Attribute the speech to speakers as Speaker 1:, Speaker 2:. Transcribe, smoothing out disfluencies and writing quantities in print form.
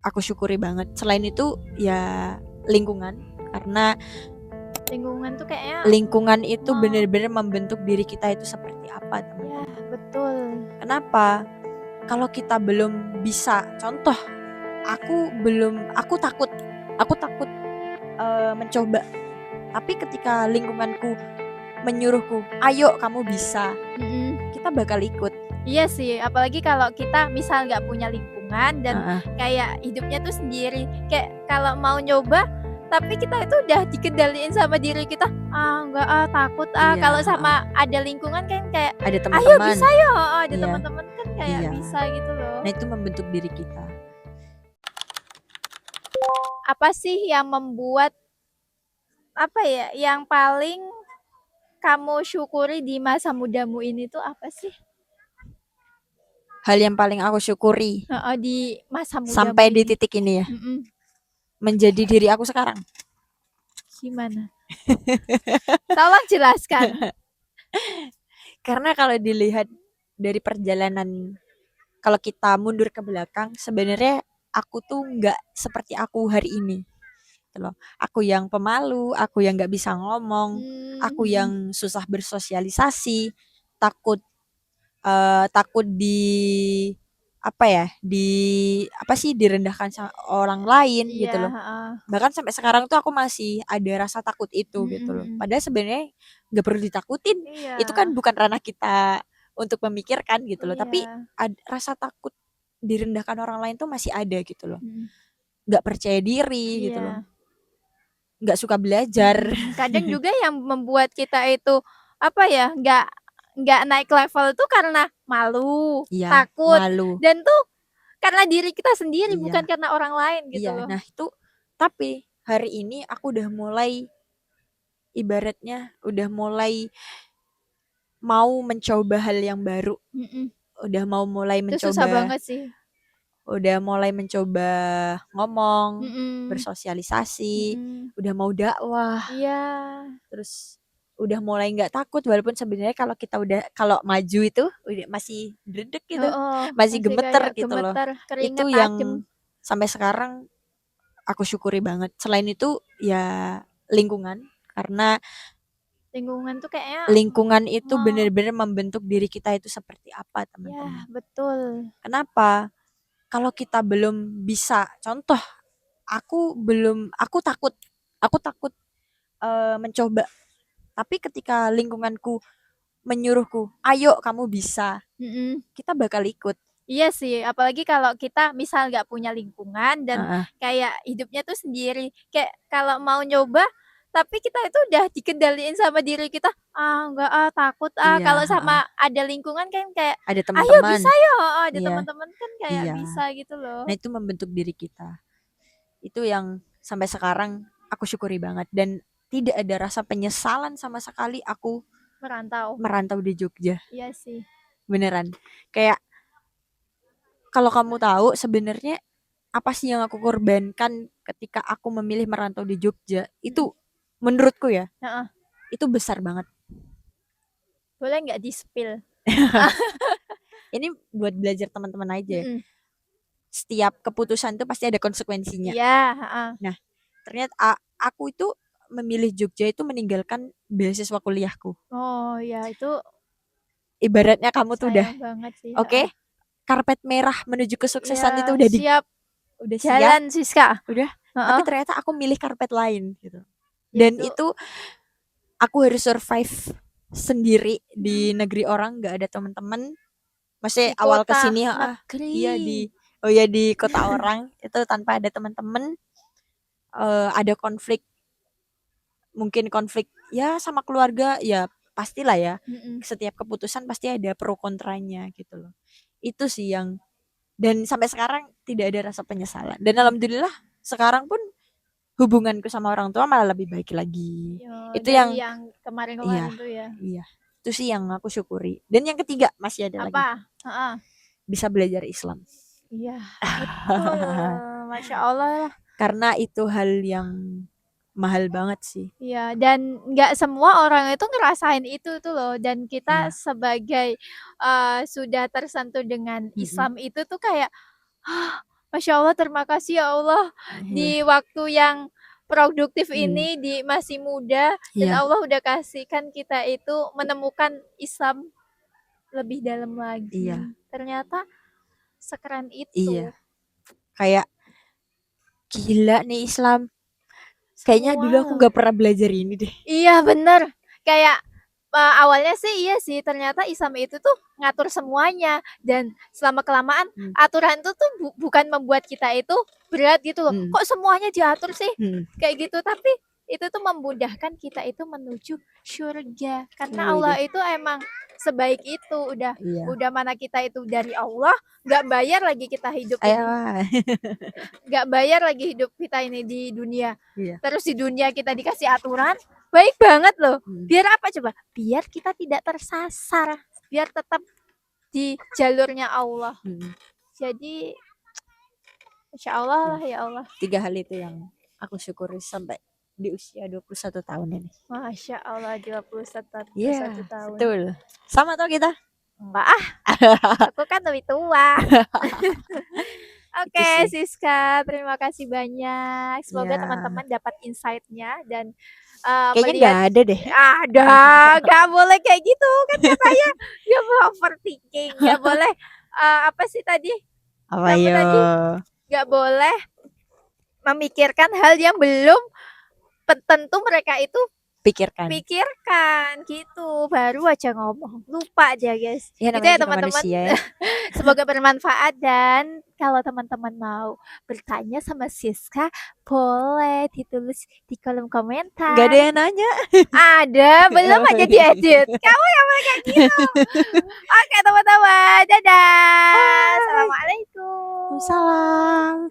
Speaker 1: aku syukuri banget. Selain itu ya lingkungan, karena
Speaker 2: Lingkungan tuh kayaknya
Speaker 1: lingkungan itu benar-benar membentuk diri kita itu seperti apa,
Speaker 2: ya
Speaker 1: teman-teman.
Speaker 2: betul.
Speaker 1: Kenapa? Kalau kita belum bisa, contoh aku takut mencoba. Tapi ketika lingkunganku menyuruhku, ayo kamu bisa, kita bakal ikut.
Speaker 2: Iya sih, apalagi kalau kita misal nggak punya lingkungan dan kayak hidupnya tuh sendiri, kayak kalau mau nyoba tapi kita itu udah dikendaliin sama diri kita, enggak takut
Speaker 1: Iya,
Speaker 2: kalau sama ada lingkungan kan kayak
Speaker 1: ada
Speaker 2: ayo
Speaker 1: teman-teman.
Speaker 2: bisa yo, ada
Speaker 1: Iya.
Speaker 2: teman-teman kan kayak
Speaker 1: Iya.
Speaker 2: bisa gitu loh.
Speaker 1: Nah, itu membentuk diri kita.
Speaker 2: Apa sih yang membuat yang paling kamu syukuri di masa mudamu ini tuh apa sih?
Speaker 1: Hal yang paling aku syukuri
Speaker 2: Di masa mudamu
Speaker 1: sampai di
Speaker 2: ini.
Speaker 1: titik ini ya, menjadi diri aku sekarang.
Speaker 2: Gimana? Tolong jelaskan.
Speaker 1: Karena kalau dilihat dari perjalanan, kalau kita mundur ke belakang, sebenarnya aku tuh nggak seperti aku hari ini. Gitu loh. Aku yang pemalu, aku yang nggak bisa ngomong, aku yang susah bersosialisasi, takut direndahkan sama orang lain gitu loh. Bahkan sampai sekarang tuh aku masih ada rasa takut itu gitu loh. Padahal sebenarnya nggak perlu ditakutin. Itu kan bukan ranah kita untuk memikirkan gitu loh. Tapi rasa takut direndahkan orang lain tuh masih ada gitu loh. Nggak percaya diri gitu loh. Nggak suka belajar.
Speaker 2: Kadang juga yang membuat kita itu nggak naik level tuh karena malu, takut,
Speaker 1: malu.
Speaker 2: dan tuh karena diri kita sendiri, bukan karena orang lain gitu loh.
Speaker 1: Nah itu, tapi hari ini aku udah mulai, ibaratnya udah mulai mau mencoba hal yang baru. Udah mau mulai mencoba.
Speaker 2: Itu susah banget sih.
Speaker 1: Udah mulai mencoba ngomong, bersosialisasi, udah mau dakwah.
Speaker 2: Iya.
Speaker 1: Terus udah mulai nggak takut, walaupun sebenarnya kalau maju itu udah masih dredeg gitu, masih gemeter gitu loh. Itu yang sampai sekarang aku syukuri banget. Selain itu ya lingkungan, karena
Speaker 2: lingkungan tuh kayaknya
Speaker 1: lingkungan itu benar-benar membentuk diri kita itu seperti apa, teman-teman.
Speaker 2: Ya betul.
Speaker 1: Kenapa? Kalau kita belum bisa, contoh aku takut mencoba. Tapi ketika lingkunganku menyuruhku, ayo kamu bisa, kita bakal ikut.
Speaker 2: Iya sih, apalagi kalau kita misal nggak punya lingkungan dan kayak hidupnya tuh sendiri, kayak kalau mau nyoba tapi kita itu udah dikendaliin sama diri kita, enggak takut kalau sama ada lingkungan kan kayak
Speaker 1: ada
Speaker 2: ayo
Speaker 1: teman-teman.
Speaker 2: bisa yo, ada teman-teman kan kayak bisa gitu loh.
Speaker 1: Nah itu membentuk diri kita. Itu yang sampai sekarang aku syukuri banget, dan tidak ada rasa penyesalan sama sekali aku merantau di Jogja.
Speaker 2: Iya sih.
Speaker 1: Beneran. Kayak kalau kamu tahu sebenarnya apa sih yang aku korbankan ketika aku memilih merantau di Jogja, itu menurutku ya, itu besar banget.
Speaker 2: Boleh nggak di-spill?
Speaker 1: Ini buat belajar teman-teman aja. Setiap keputusan itu pasti ada konsekuensinya. Nah, ternyata aku itu memilih Jogja itu meninggalkan beasiswa kuliahku.
Speaker 2: Oh ya, itu
Speaker 1: ibaratnya kamu tuh udah
Speaker 2: oke,
Speaker 1: karpet merah menuju kesuksesan
Speaker 2: ya,
Speaker 1: itu udah
Speaker 2: siap
Speaker 1: jalan
Speaker 2: Siska.
Speaker 1: Udah. Tapi ternyata aku milih karpet lain gitu. Dan itu aku harus survive sendiri di negeri orang, nggak ada teman-teman. Masih awal kesini di kota orang itu tanpa ada teman-teman. Ada konflik, mungkin konflik ya sama keluarga, ya pastilah ya. Setiap keputusan pasti ada pro kontranya gitu loh. Itu sih yang, dan sampai sekarang tidak ada rasa penyesalan. Dan alhamdulillah sekarang pun hubunganku sama orang tua malah lebih baik lagi. Itu yang
Speaker 2: kemarin-kemarin tuh ya.
Speaker 1: Iya. Itu sih yang aku syukuri. Dan yang ketiga masih ada lagi. Bisa belajar Islam.
Speaker 2: Iya. Betul. Masya Allah.
Speaker 1: Karena itu hal yang mahal banget sih.
Speaker 2: Iya, dan nggak semua orang itu ngerasain itu tuh loh. Dan kita sebagai sudah tersentuh dengan Islam itu tuh kayak Masya Allah, terima kasih ya Allah. Di waktu yang produktif ini, di masih muda, dan Allah udah kasihkan kita itu menemukan Islam lebih dalam lagi. Ternyata sekeren itu.
Speaker 1: Kayak gila nih Islam. Kayaknya dulu aku nggak pernah belajar ini deh.
Speaker 2: Iya bener. Kayak awalnya sih iya sih, ternyata Islam itu tuh ngatur semuanya, dan selama kelamaan aturan itu tuh bukan membuat kita itu berat gitu loh. Kok semuanya diatur sih? Kayak gitu, tapi itu tuh memudahkan kita itu menuju surga. Karena Allah itu emang sebaik itu, udah mana kita itu dari Allah, nggak bayar lagi kita hidup ini. Nggak bayar lagi hidup kita ini di dunia. Terus di dunia kita dikasih aturan, baik banget loh. Biar apa coba? Biar kita tidak tersasar, biar tetap di jalurnya Allah. Jadi Insya Allah lah ya Allah.
Speaker 1: 3 hal itu yang aku syukuri sampai di usia 21 tahun ini.
Speaker 2: Masya Allah, 21 tahun.
Speaker 1: Betul. Sama tuh kita?
Speaker 2: Enggak ah. Aku kan lebih tua. Oke, Siska, terima kasih banyak. Semoga teman-teman dapat insight-nya dan
Speaker 1: kayaknya nggak ada deh.
Speaker 2: Ada, nggak boleh kayak gitu kan katanya. Nggak boleh overthinking, nggak boleh apa sih tadi?
Speaker 1: Apa ya?
Speaker 2: Nggak boleh memikirkan hal yang belum tentu mereka itu pikirkan gitu, baru aja ngomong, lupa aja guys.
Speaker 1: Ya,
Speaker 2: itu ya teman-teman. Semoga bermanfaat, dan kalau teman-teman mau bertanya sama Siska boleh ditulis di kolom komentar.
Speaker 1: Gak ada yang nanya.
Speaker 2: Ada, belum aja diedit. Kamu yang kayak gitu. Oke teman-teman, dadah. Assalamualaikum.
Speaker 1: Salam.